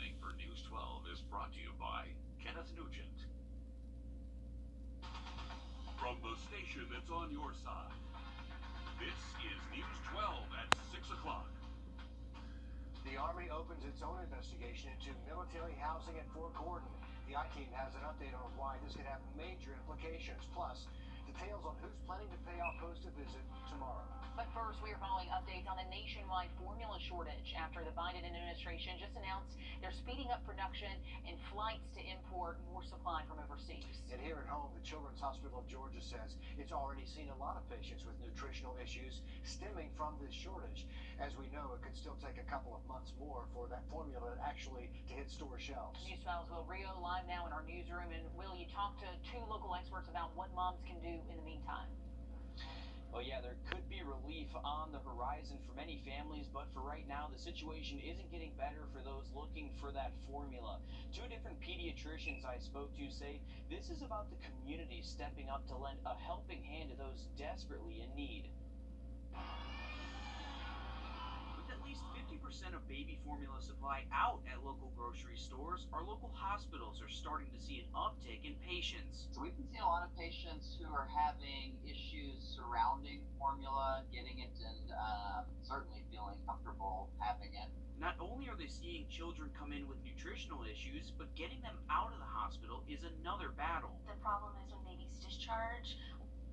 Evening for News 12 is brought to you by Kenneth Nugent. From the station that's on your side, this is News 12 at 6 o'clock. The Army opens its own investigation into military housing at Fort Gordon. The I-Team has an update on why this could have major implications, plus details on who's planning to pay off Post a visit tomorrow. But first, we are following updates on the nationwide formula shortage after the Biden administration just announced they're speeding up production and flights to import more supply from overseas. And here at home, the Children's Hospital of Georgia says it's already seen a lot of patients with nutritional issues stemming from this shortage. As we know, it could still take a couple of months more for that formula actually to hit store shelves. News 12's Will Rio live now in our newsroom. And Will, you talked to two local experts about what moms can do in the meantime. Well, yeah, there could be relief on the horizon for many families, but for right now, the situation isn't getting better for those looking for that formula. Two different pediatricians I spoke to say this is about the community stepping up to lend a helping hand to those desperately in need. With at least 50% of baby formula supply out at local grocery stores, our local hospitals are starting to see an uptick in patients. So we've been seeing a lot of patients who are having issues surrounding formula, getting it, and certainly feeling comfortable having it. Not only are they seeing children come in with nutritional issues, but getting them out of the hospital is another battle. The problem is when babies discharge,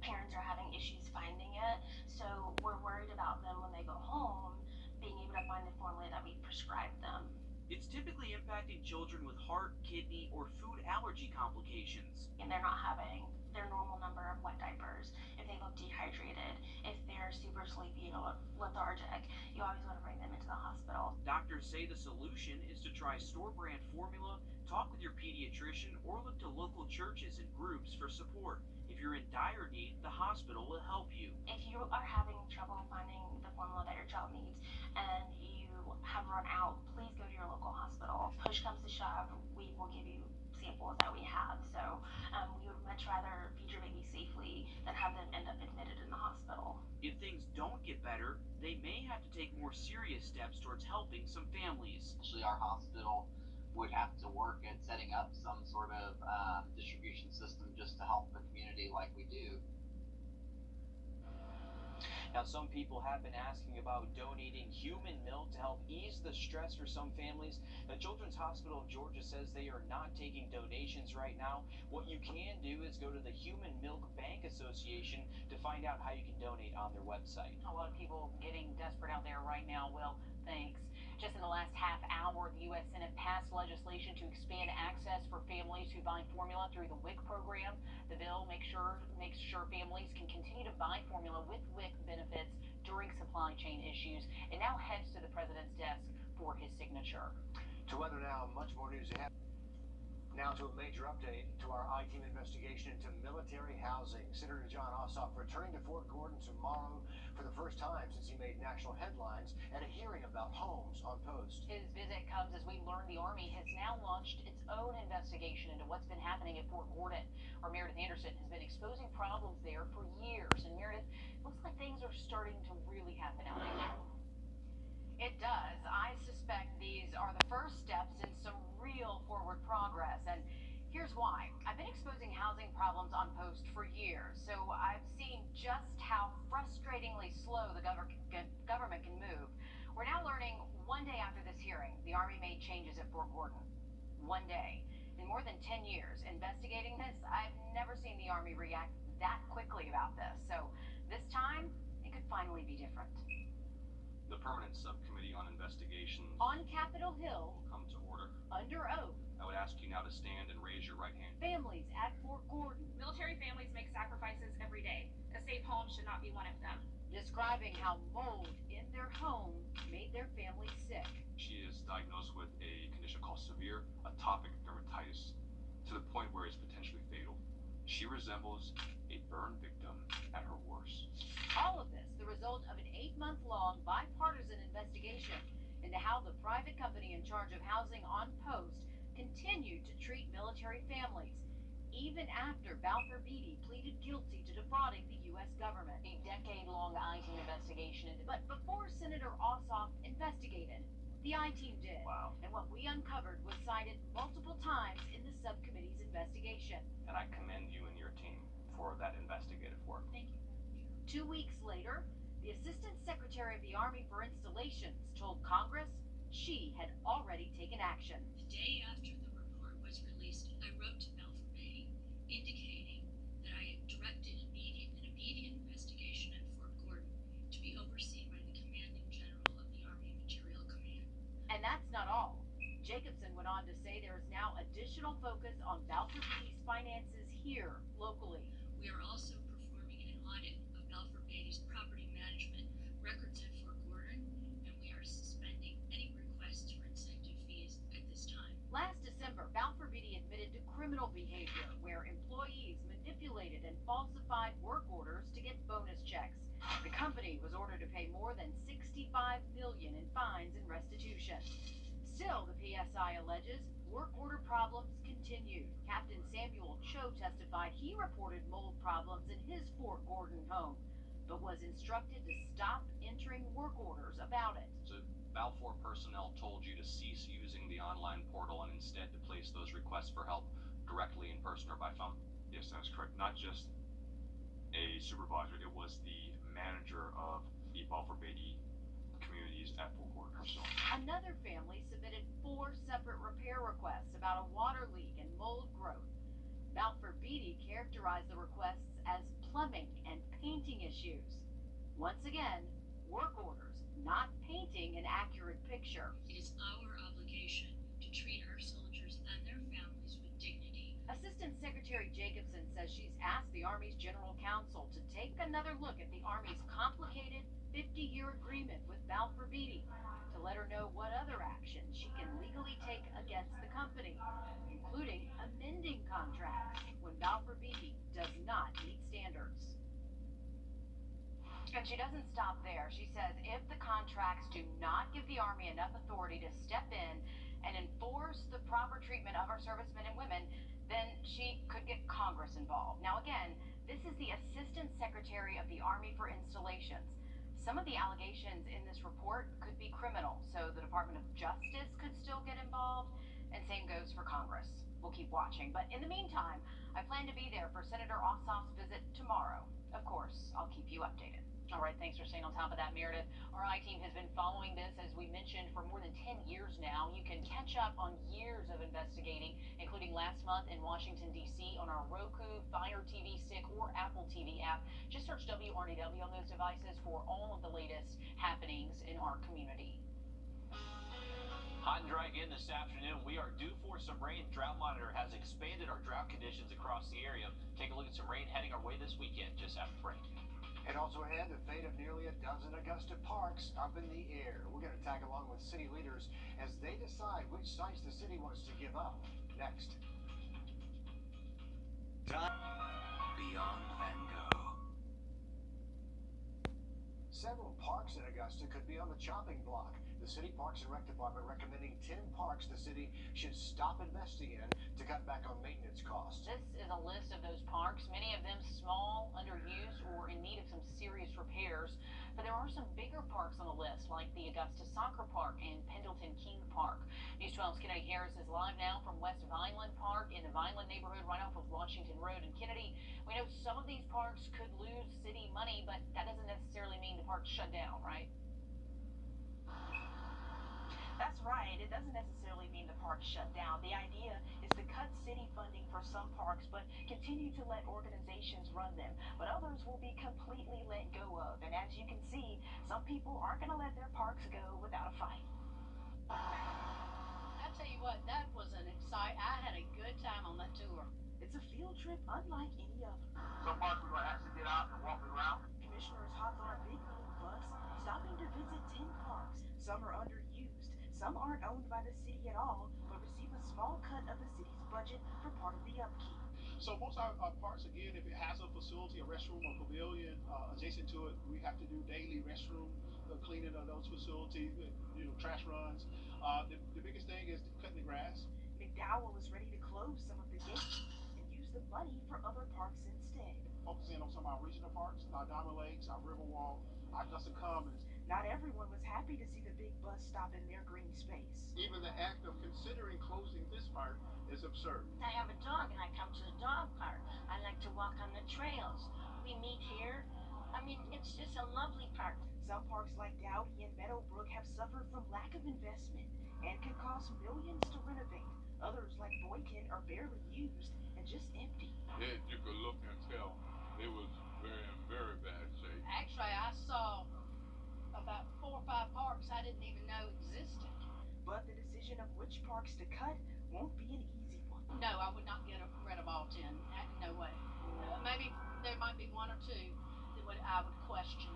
parents are having issues finding it, so we're worried about them when they go home being able to find the formula that we prescribed them. It's typically impacting children with heart, kidney, or food allergy complications. And they're not having their normal number of wet diapers, if they look dehydrated, if they're super sleepy or lethargic, you always want to bring them into the hospital. Doctors say the solution is to try store-brand formula, talk with your pediatrician, or look to local churches and groups for support. If you're in dire need, the hospital will help you. If you are having trouble finding the formula that your child needs and you have run out, please go to your local hospital. Push comes to shove, we will give you samples that we have. So we would much rather feed your baby safely than have them end up admitted in the hospital. If things don't get better, they may have to take more serious steps towards helping some families. Actually, our hospital would have to work at setting up some sort of distribution system just to help the community like we do. Now, some people have been asking about donating human milk to help ease the stress for some families. The Children's Hospital of Georgia says they are not taking donations right now. What you can do is go to the Human Milk Bank Association to find out how you can donate on their website. A lot of people getting desperate out there right now. Will, thanks. Just in the last half hour, the U.S. Senate passed legislation to expand access for families who buy formula through the WIC program. The bill makes sure families can continue to buy formula with WIC benefits during supply chain issues. It now heads to the president's desk for his signature. To weather now, much more news ahead. Now to a major update to our I-Team investigation into military housing. Senator John Ossoff returning to Fort Gordon tomorrow for the first time since he made national headlines at a hearing about homes on Post. His visit comes as we learn the Army has now launched its own investigation into what's been happening at Fort Gordon. Our Meredith Anderson has been exposing problems there for years. And Meredith, looks like things are starting to really happen out there. It does. I suspect these are the first steps in some real forward progress. And here's why. I've been exposing housing problems on Post for years, so I've seen just how frustratingly slow the government can move. We're now learning one day after this hearing, the Army made changes at Fort Gordon. One day. In more than 10 years investigating this, I've never seen the Army react that quickly about this. So this time, it could finally be different. The Permanent Subcommittee on Investigations On Capitol Hill, will come to order. under oath, I would ask you now to stand and raise your right hand. families at Fort Gordon, Military families make sacrifices every day. A safe home should not be one of them. describing how mold in their home made their family sick. She is diagnosed with a condition called severe atopic dermatitis to the point where it's potentially fatal. She resembles a burn victim at her worst. All of this, the result of an 8-month-long bipartisan investigation into how the private company in charge of housing on Post continued to treat military families, even after Balfour Beatty pleaded guilty to defrauding the U.S. government. A decade-long I-Team investigation into. But before Senator Ossoff investigated, The I-team did. Wow. And what we uncovered was cited multiple times in the subcommittee's investigation. And I commend you and your team for that investigative work. Thank you. 2 weeks later, the Assistant Secretary of the Army for Installations told Congress she had already taken action. The day after the report was released, I wrote to Balfour Beatty indicating that I had directed an immediate investigation at Fort Gordon to be overseen by the Commanding General of the Army Materiel Command. And that's not all. Jacobson went on to say there is now additional focus on Balfour Beatty's finances here, locally. We are also performing an audit of Balfour Beatty's property management records at Fort Gordon, and we are suspending any requests for incentive fees at this time. Last December, Balfour Beatty admitted to criminal behavior where employees manipulated and falsified work orders to get bonus checks. The company was ordered to pay more than $65 million in fines and restitution. Still, the PSI alleges work order problems continued. Captain Samuel Cho testified he reported mold problems in his Fort Gordon home, but was instructed to stop entering work orders about it. So Balfour personnel told you to cease using the online portal and instead to place those requests for help directly in person or by phone? Yes, that's correct. Not just a supervisor, it was the manager of the Balfour Beatty communities at Fort Gordon herself. Another family submitted 4 separate repair requests about a water leak and mold growth. Balfour Beatty characterized the requests as plumbing and painting issues. Once again, work orders, not painting an accurate picture. It is our obligation to treat our soldiers and their families with dignity. Assistant Secretary Jacobson says she's asked the Army's General Counsel to take another look at the Army's complicated 50-year agreement with Balfour Beatty to let her know what other action she can legally take against the company, including amending contracts when Balfour Beatty does not meet standards. And she doesn't stop there. She says if the contracts do not give the Army enough authority to step in and enforce the proper treatment of our servicemen and women, then she could get Congress involved. Now again, this is the Assistant Secretary of the Army for Installations. Some of the allegations in this report could be criminal, so the Department of Justice could still get involved, and same goes for Congress. We'll keep watching, but in the meantime, I plan to be there for Senator Ossoff's visit tomorrow. Of course, I'll keep you updated. All right, thanks for staying on top of that, Meredith. Our I-team has been following this, as we mentioned, for more than 10 years now. You can catch up on years of investigating, including last month in Washington, D.C. on our Roku, Fire TV stick, or Apple TV app. Just search WRDW on those devices for all of the latest happenings in our community. Hot and dry again this afternoon. We are due for some rain. Drought Monitor has expanded our drought conditions across the area. Take a look at some rain heading our way this weekend just after break. And also ahead, the fate of nearly a dozen Augusta parks up in the air. We're going to tag along with city leaders as they decide which sites the city wants to give up. Next. Beyond Van Gogh. Several parks in Augusta could be on the chopping block. The City Parks and Rec Department recommending 10 parks the city should stop investing in to cut back on maintenance costs. This is a list of those parks, many of them small, underused, or in need of some serious repairs. But there are some bigger parks on the list, like the Augusta Soccer Park and Pendleton King Park. News 12's Kennedy Harris is live now from West Vineland Park in the Vineland neighborhood right off of Washington Road. And Kennedy, we know some of these parks could lose city money, but that doesn't necessarily mean the park's shut down, right? That's right. It doesn't necessarily mean the park's shut down. The idea is to cut city funding for some parks, but continue to let organizations run them. But others will be completely let go of. And as you can see, some people aren't going to let their parks go without a fight. I tell you what, that was an I had a good time on that tour. It's a field trip unlike any other. Some parks we're going to actually get out and walk around. Commissioners hop on a big blue bus, stopping to visit 10 parks. Some are underused. Some aren't owned by the city at all, but receive a small cut of the city's budget for part of the upkeep. So most of our parks, again, if it has a facility, a restroom or pavilion adjacent to it, we have to do daily restroom cleaning of those facilities, trash runs. The biggest thing is cutting the grass. McDowell is ready to close some of the gates and use the money for other parks instead. Focusing on some of our regional parks, our Diamond Lakes, our Riverwalk, our Augusta Commons. Not everyone was happy to see the big bus stop in their green space. Even the act of considering closing this park is absurd. I have a dog and I come to the dog park. I like to walk on the trails. We meet here. I mean, it's just a lovely park. Some parks like Dowdy and Meadowbrook have suffered from lack of investment and can cost millions to renovate. Others like Boykin are barely used and just empty. Yeah, you could look and tell it was in very bad shape. Actually, I saw about 4 or 5 parks I didn't even know existed. But the decision of which parks to cut won't be an easy one. No, I would not get rid of all 10. No way. Maybe there might be 1 or 2 that I would question.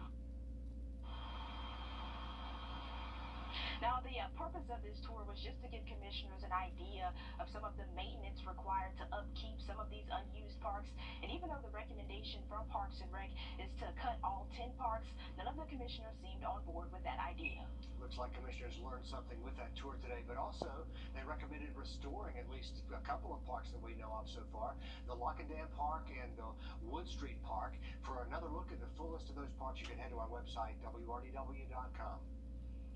Now, the purpose of this tour was just to give commissioners an idea of some of the maintenance required to upkeep some of these unused parks. And even though the recommendation from Parks and Rec is to cut all 10 parks, none of the commissioners seemed on board with that idea. Looks like commissioners learned something with that tour today, but also they recommended restoring at least a couple of parks that we know of so far, the Lockendam Park and the Wood Street Park. For another look at the full list of those parks, you can head to our website, wrdw.com.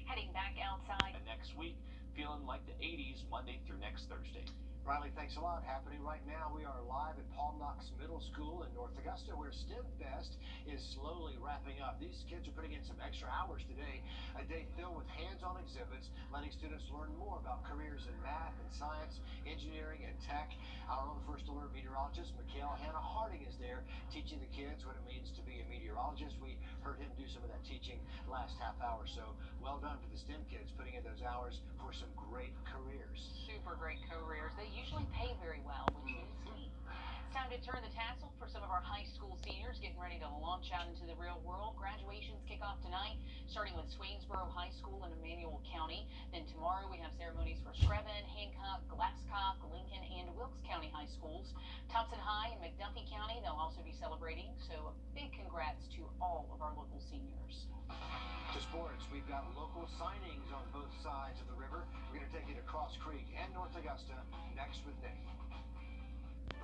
Heading back outside. And next week, feeling like the 80s Monday through next Thursday. Riley, thanks a lot. Happening right now, we are live at Paul Knox Middle School in North Augusta, where STEM Fest is slowly wrapping up. These kids are putting in some extra hours today, a day filled with hands-on exhibits, letting students learn more about careers in math and science, engineering, and tech. Our own first alert meteorologist, Mikhail Hannah Harding, is there teaching the kids what it means to be a meteorologist. We heard him do some of that teaching last half hour, so well done to the STEM kids putting in those hours for some great careers. Super great careers. They usually pay very well, which is neat. It's time to turn the tassel for some of our high school seniors getting ready to launch out into the real world. Graduations kick off tonight, starting with Swainsboro High School in Emmanuel County. Then tomorrow we have ceremonies for Screven, Hancock, Glasscock, Lincoln, and Wilkes County High Schools. Thompson High and McDuffie County, they'll also be celebrating, so a big congrats to all of our local seniors. To sports, we've got local signings on both sides of the river. We're going to take you to Cross Creek and North Augusta next with Nick.